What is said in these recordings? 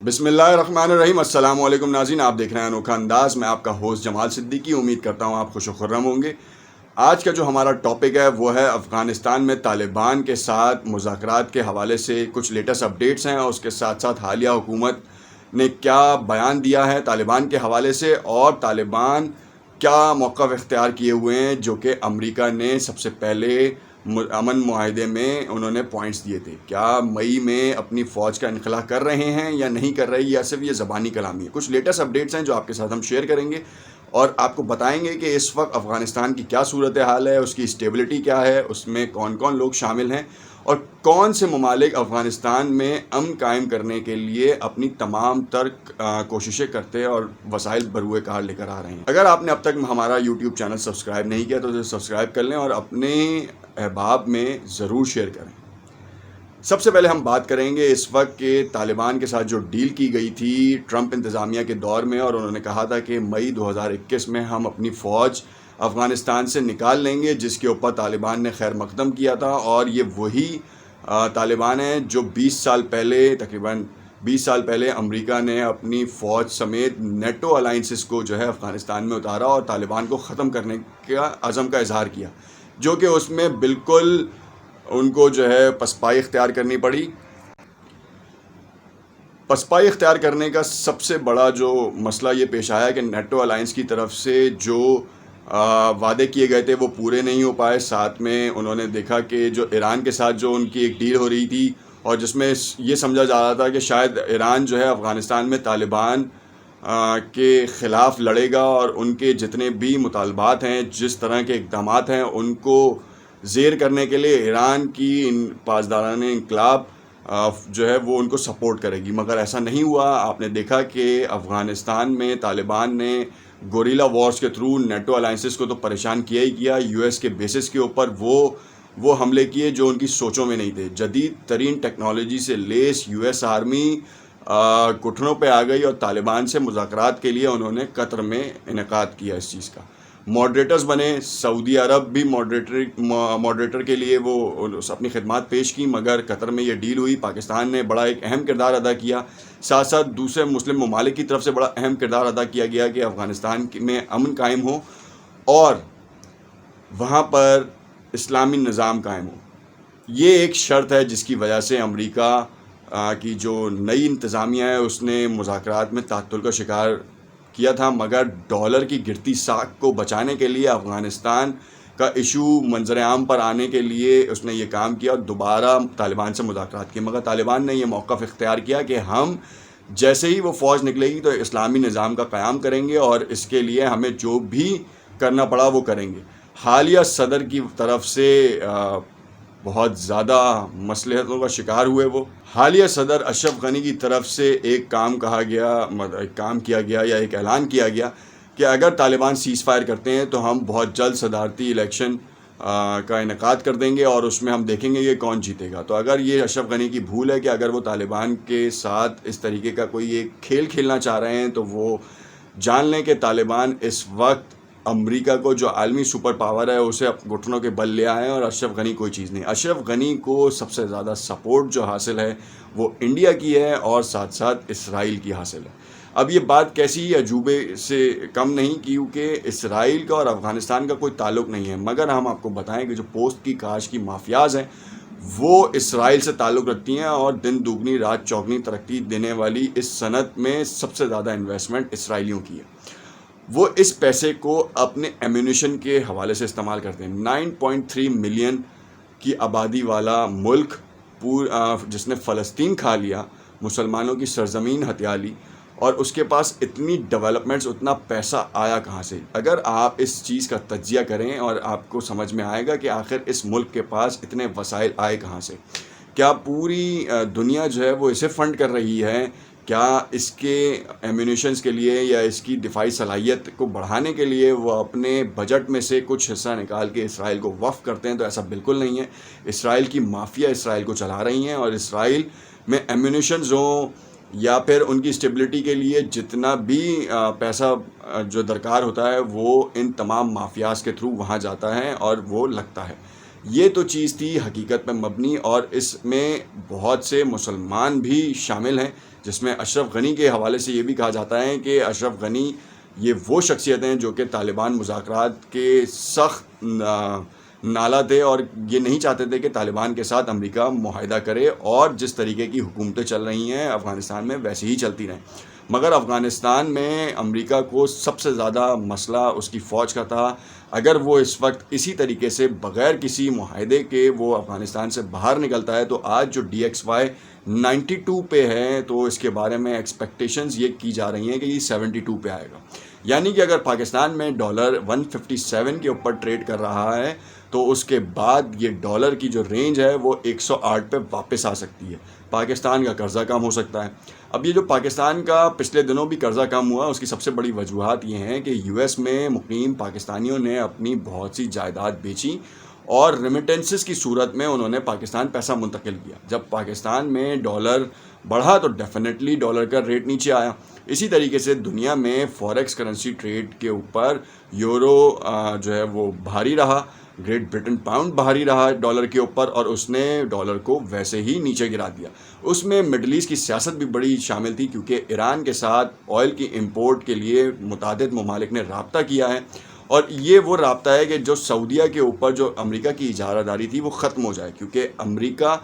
بسم اللہ الرحمن الرحیم۔ السلام علیکم ناظرین، آپ دیکھ رہے ہیں انوکھا انداز۔ میں آپ کا ہوسٹ جمال صدیقی، امید کرتا ہوں آپ خوش و خرم ہوں گے۔ آج کا جو ہمارا ٹاپک ہے وہ ہے افغانستان میں طالبان کے ساتھ مذاکرات کے حوالے سے کچھ لیٹسٹ اپڈیٹس ہیں، اور اس کے ساتھ ساتھ حالیہ حکومت نے کیا بیان دیا ہے طالبان کے حوالے سے، اور طالبان کیا موقف اختیار کیے ہوئے ہیں جو کہ امریکہ نے سب سے پہلے امن معاہدے میں انہوں نے پوائنٹس دیے تھے۔ کیا مئی میں اپنی فوج کا انخلا کر رہے ہیں یا نہیں کر رہے، یا صرف یہ زبانی کلامی ہے؟ کچھ لیٹسٹ اپڈیٹس ہیں جو آپ کے ساتھ ہم شیئر کریں گے، اور آپ کو بتائیں گے کہ اس وقت افغانستان کی کیا صورتحال ہے، اس کی اسٹیبلٹی کیا ہے، اس میں کون کون لوگ شامل ہیں، اور کون سے ممالک افغانستان میں امن قائم کرنے کے لیے اپنی تمام تر کوششیں کرتے اور وسائل بروئے کار لے کر آ رہے ہیں۔ اگر آپ نے اب تک ہمارا یوٹیوب چینل سبسکرائب نہیں کیا تو اسے سبسکرائب کر لیں، اور اپنے احباب میں ضرور شیئر کریں۔ سب سے پہلے ہم بات کریں گے اس وقت کہ طالبان کے ساتھ جو ڈیل کی گئی تھی ٹرمپ انتظامیہ کے دور میں، اور انہوں نے کہا تھا کہ مئی 2021 میں ہم اپنی فوج افغانستان سے نکال لیں گے، جس کے اوپر طالبان نے خیر مقدم کیا تھا۔ اور یہ وہی طالبان ہیں جو 20 سال پہلے، تقریباً 20 سال پہلے امریکہ نے اپنی فوج سمیت نیٹو الائنسز کو جو ہے افغانستان میں اتارا اور طالبان کو ختم کرنے کا عزم کا اظہار کیا، جو کہ اس میں بالکل ان کو جو ہے پسپائی اختیار کرنی پڑی۔ پسپائی اختیار کرنے کا سب سے بڑا جو مسئلہ یہ پیش آیا کہ نیٹو الائنس کی طرف سے جو وعدے کیے گئے تھے وہ پورے نہیں ہو پائے۔ ساتھ میں انہوں نے دیکھا کہ جو ایران کے ساتھ جو ان کی ایک ڈیل ہو رہی تھی، اور جس میں یہ سمجھا جا رہا تھا کہ شاید ایران جو ہے افغانستان میں طالبان کے خلاف لڑے گا، اور ان کے جتنے بھی مطالبات ہیں، جس طرح کے اقدامات ہیں، ان کو زیر کرنے کے لیے ایران کی پاسداران انقلاب جو ہے وہ ان کو سپورٹ کرے گی۔ مگر ایسا نہیں ہوا۔ آپ نے دیکھا کہ افغانستان میں طالبان نے گوریلا وارز کے تھرو نیٹو الائنسز کو تو پریشان کیا ہی کیا، یو ایس کے بیسس کے اوپر وہ حملے کیے جو ان کی سوچوں میں نہیں تھے۔ جدید ترین ٹیکنالوجی سے لیس یو ایس آرمی گھٹنوں پہ آ گئی، اور طالبان سے مذاکرات کے لیے انہوں نے قطر میں انعقاد کیا اس چیز کا۔ ماڈریٹرز بنے، سعودی عرب بھی ماڈریٹر کے لیے وہ اپنی خدمات پیش کی، مگر قطر میں یہ ڈیل ہوئی۔ پاکستان نے بڑا ایک اہم کردار ادا کیا، ساتھ ساتھ دوسرے مسلم ممالک کی طرف سے بڑا اہم کردار ادا کیا گیا کہ افغانستان میں امن قائم ہو اور وہاں پر اسلامی نظام قائم ہو۔ یہ ایک شرط ہے جس کی وجہ سے امریکہ کی جو نئی انتظامیہ ہے اس نے مذاکرات میں تعطل کا شکار کیا تھا، مگر ڈالر کی گرتی ساکھ کو بچانے کے لیے، افغانستان کا ایشو منظر عام پر آنے کے لیے اس نے یہ کام کیا اور دوبارہ طالبان سے مذاکرات کی۔ مگر طالبان نے یہ موقف اختیار کیا کہ ہم جیسے ہی وہ فوج نکلے گی تو اسلامی نظام کا قیام کریں گے، اور اس کے لیے ہمیں جو بھی کرنا پڑا وہ کریں گے۔ حالیہ صدر کی طرف سے بہت زیادہ مصلحتوں کا شکار ہوئے وہ۔ حالیہ صدر اشرف غنی کی طرف سے ایک کام کیا گیا یا ایک اعلان کیا گیا کہ اگر طالبان سیز فائر کرتے ہیں تو ہم بہت جلد صدارتی الیکشن کا انعقاد کر دیں گے، اور اس میں ہم دیکھیں گے کہ کون جیتے گا۔ تو اگر یہ اشرف غنی کی بھول ہے کہ اگر وہ طالبان کے ساتھ اس طریقے کا کوئی ایک کھیل کھیلنا چاہ رہے ہیں، تو وہ جان لیں کہ طالبان اس وقت امریکہ کو جو عالمی سپر پاور ہے اسے گھٹنوں کے بل لے آئے ہیں، اور اشرف غنی کوئی چیز نہیں۔ اشرف غنی کو سب سے زیادہ سپورٹ جو حاصل ہے وہ انڈیا کی ہے، اور ساتھ ساتھ اسرائیل کی حاصل ہے۔ اب یہ بات کیسی عجوبے سے کم نہیں، کیونکہ اسرائیل کا اور افغانستان کا کوئی تعلق نہیں ہے، مگر ہم آپ کو بتائیں کہ جو پوست کی کاش کی مافیاز ہیں وہ اسرائیل سے تعلق رکھتی ہیں، اور دن دوگنی رات چوگنی ترقی دینے والی اس صنعت میں سب سے زیادہ انویسٹمنٹ اسرائیلیوں کی ہے۔ وہ اس پیسے کو اپنے ایمونیشن کے حوالے سے استعمال کرتے ہیں۔ 9.3 ملین کی آبادی والا ملک جس نے فلسطین کھا لیا، مسلمانوں کی سرزمین ہتھیا لی، اور اس کے پاس اتنی ڈیولپمنٹس، اتنا پیسہ آیا کہاں سے؟ اگر آپ اس چیز کا تجزیہ کریں اور آپ کو سمجھ میں آئے گا کہ آخر اس ملک کے پاس اتنے وسائل آئے کہاں سے۔ کیا پوری دنیا جو ہے وہ اسے فنڈ کر رہی ہے؟ کیا اس کے ایمونیشنز کے لیے یا اس کی دفاعی صلاحیت کو بڑھانے کے لیے وہ اپنے بجٹ میں سے کچھ حصہ نکال کے اسرائیل کو وقف کرتے ہیں؟ تو ایسا بالکل نہیں ہے۔ اسرائیل کی مافیا اسرائیل کو چلا رہی ہیں، اور اسرائیل میں ایمونیشنز ہوں یا پھر ان کی اسٹیبلٹی کے لیے جتنا بھی پیسہ جو درکار ہوتا ہے وہ ان تمام مافیاز کے تھرو وہاں جاتا ہے اور وہ لگتا ہے۔ یہ تو چیز تھی حقیقت پہ مبنی، اور اس میں بہت سے مسلمان بھی شامل ہیں، جس میں اشرف غنی کے حوالے سے یہ بھی کہا جاتا ہے کہ اشرف غنی یہ وہ شخصیت ہیں جو کہ طالبان مذاکرات کے سخت نالا تھے، اور یہ نہیں چاہتے تھے کہ طالبان کے ساتھ امریکہ معاہدہ کرے، اور جس طریقے کی حکومتیں چل رہی ہیں افغانستان میں ویسے ہی چلتی رہیں۔ مگر افغانستان میں امریکہ کو سب سے زیادہ مسئلہ اس کی فوج کا تھا۔ اگر وہ اس وقت اسی طریقے سے بغیر کسی معاہدے کے وہ افغانستان سے باہر نکلتا ہے، تو آج جو DXY 92 پہ ہے، تو اس کے بارے میں ایکسپیکٹیشنز یہ کی جا رہی ہیں کہ یہ 72 پہ آئے گا۔ یعنی کہ اگر پاکستان میں ڈالر 157 کے اوپر ٹریڈ کر رہا ہے، تو اس کے بعد یہ ڈالر کی جو رینج ہے وہ 108 پہ واپس آ سکتی ہے۔ پاکستان کا قرضہ کم ہو سکتا ہے۔ اب یہ جو پاکستان کا پچھلے دنوں بھی قرضہ کم ہوا، اس کی سب سے بڑی وجوہات یہ ہیں کہ US میں مقیم پاکستانیوں نے اپنی بہت سی جائیداد بیچی، اور ریمیٹنسز کی صورت میں انہوں نے پاکستان پیسہ منتقل کیا۔ جب پاکستان میں ڈالر بڑھا تو ڈیفینیٹلی ڈالر کا ریٹ نیچے آیا۔ اسی طریقے سے دنیا میں فوریکس کرنسی ٹریڈ کے اوپر یورو جو ہے وہ بھاری رہا، گریٹ برٹن پاؤنڈ بھاری رہا ڈالر کے اوپر، اور اس نے ڈالر کو ویسے ہی نیچے گرا دیا۔ اس میں مڈل ایسٹ کی سیاست بھی بڑی شامل تھی، کیونکہ ایران کے ساتھ آئل کی امپورٹ کے لیے متعدد ممالک نے رابطہ کیا ہے، اور یہ وہ رابطہ ہے کہ جو سعودیہ کے اوپر جو امریکہ کی اجارہ داری تھی وہ ختم ہو جائے، کیونکہ امریکہ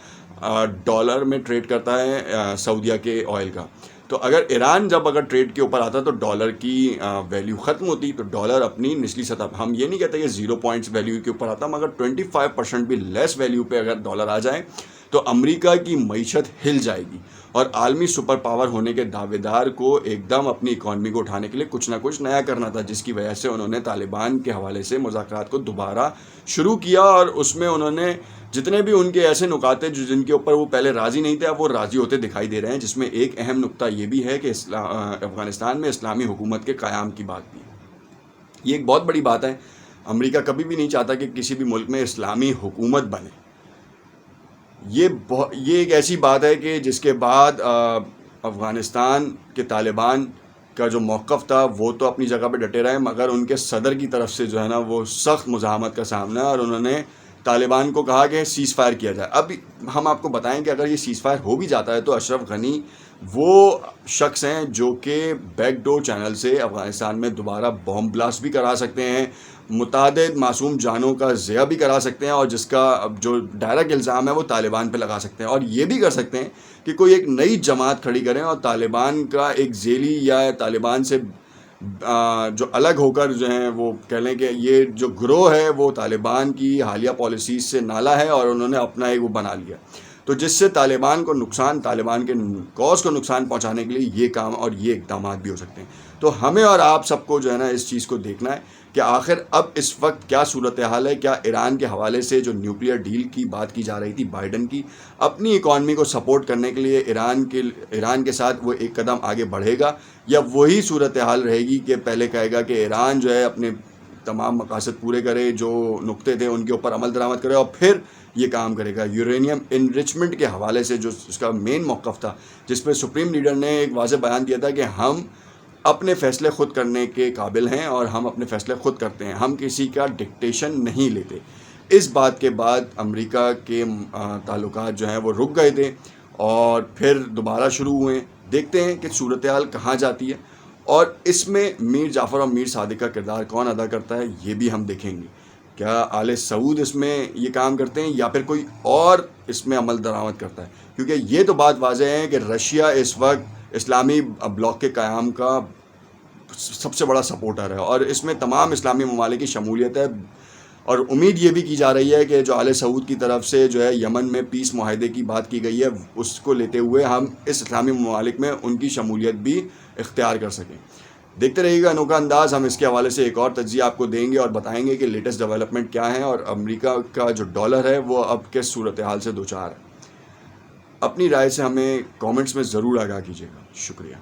ڈالر میں ٹریڈ کرتا ہے سعودیہ کے آئل کا۔ تو اگر ٹریڈ کے اوپر آتا تو ڈالر کی ویلیو ختم ہوتی، تو ڈالر اپنی نچلی سطح، ہم یہ نہیں کہتے کہ 0 پوائنٹس ویلیو کے اوپر آتا، مگر 25% بھی لیس ویلیو پہ اگر ڈالر آ جائے تو امریکہ کی معیشت ہل جائے گی، اور عالمی سپر پاور ہونے کے دعوے دار کو ایک دم اپنی اکانومی کو اٹھانے کے لیے کچھ نہ کچھ نیا کرنا تھا، جس کی وجہ سے انہوں نے طالبان کے حوالے سے مذاکرات کو دوبارہ شروع کیا، اور اس میں انہوں نے جتنے بھی ان کے ایسے نکات تھے جن کے اوپر وہ پہلے راضی نہیں تھے، اب وہ راضی ہوتے دکھائی دے رہے ہیں، جس میں ایک اہم نقطہ یہ بھی ہے کہ افغانستان میں اسلامی حکومت کے قیام کی بات بھی ہے۔ یہ ایک بہت بڑی بات ہے۔ امریکہ کبھی بھی نہیں چاہتا کہ کسی بھی ملک میں اسلامی حکومت بنے۔ یہ ایک ایسی بات ہے کہ جس کے بعد افغانستان کے طالبان کا جو موقف تھا وہ تو اپنی جگہ پہ ڈٹے رہے، مگر ان کے صدر کی طرف سے جو ہے نا وہ سخت مزاحمت کا سامنا ہے، اور انہوں نے طالبان کو کہا کہ سیز فائر کیا جائے۔ اب ہم آپ کو بتائیں کہ اگر یہ سیز فائر ہو بھی جاتا ہے تو اشرف غنی وہ شخص ہیں جو کہ بیک ڈور چینل سے افغانستان میں دوبارہ بوم بلاسٹ بھی کرا سکتے ہیں، متعدد معصوم جانوں کا ضیاع بھی کرا سکتے ہیں، اور جس کا جو ڈائریکٹ الزام ہے وہ طالبان پہ لگا سکتے ہیں، اور یہ بھی کر سکتے ہیں کہ کوئی ایک نئی جماعت کھڑی کریں اور طالبان کا ایک ذیلی یا طالبان سے جو الگ ہو کر جو ہیں وہ کہہ لیں کہ یہ جو گروہ ہے وہ طالبان کی حالیہ پالیسیز سے نالا ہے، اور انہوں نے اپنا ایک وہ بنا لیا، تو جس سے طالبان کو نقصان، طالبان کے کوز کو نقصان پہنچانے کے لیے یہ کام اور یہ اقدامات بھی ہو سکتے ہیں۔ تو ہمیں اور آپ سب کو جو ہے نا اس چیز کو دیکھنا ہے کہ آخر اب اس وقت کیا صورتحال ہے۔ کیا ایران کے حوالے سے جو نیوکلیئر ڈیل کی بات کی جا رہی تھی بائیڈن کی، اپنی اکانومی کو سپورٹ کرنے کے لیے ایران کے ساتھ وہ ایک قدم آگے بڑھے گا، یا وہی صورتحال رہے گی کہ پہلے کہے گا کہ ایران جو ہے اپنے تمام مقاصد پورے کرے، جو نقطے تھے ان کے اوپر عمل درآمد کرے، اور پھر یہ کام کرے گا۔ یورینیم انرچمنٹ کے حوالے سے جو اس کا مین موقف تھا، جس پہ سپریم لیڈر نے ایک واضح بیان دیا تھا کہ ہم اپنے فیصلے خود کرنے کے قابل ہیں، اور ہم اپنے فیصلے خود کرتے ہیں، ہم کسی کا ڈکٹیشن نہیں لیتے۔ اس بات کے بعد امریکہ کے تعلقات جو ہیں وہ رک گئے تھے، اور پھر دوبارہ شروع ہوئے۔ دیکھتے ہیں کہ صورتحال کہاں جاتی ہے، اور اس میں میر جعفر اور میر صادق کا کردار کون ادا کرتا ہے یہ بھی ہم دیکھیں گے۔ کیا آل سعود اس میں یہ کام کرتے ہیں، یا پھر کوئی اور اس میں عمل درآمد کرتا ہے؟ کیونکہ یہ تو بات واضح ہے کہ رشیا اس وقت اسلامی بلاک کے قیام کا سب سے بڑا سپورٹر ہے، اور اس میں تمام اسلامی ممالک کی شمولیت ہے، اور امید یہ بھی کی جا رہی ہے کہ جو آل سعود کی طرف سے جو ہے یمن میں پیس معاہدے کی بات کی گئی ہے، اس کو لیتے ہوئے ہم اس اسلامی ممالک میں ان کی شمولیت بھی اختیار کر سکیں۔ دیکھتے رہیے گا انوکھا انداز، ہم اس کے حوالے سے ایک اور تجزیہ آپ کو دیں گے اور بتائیں گے کہ لیٹسٹ ڈیولپمنٹ کیا ہے، اور امریکہ کا جو ڈالر ہے وہ اب کس صورتحال سے دوچار ہے۔ اپنی رائے سے ہمیں کامنٹس میں ضرور آگاہ کیجیے گا۔ شکریہ۔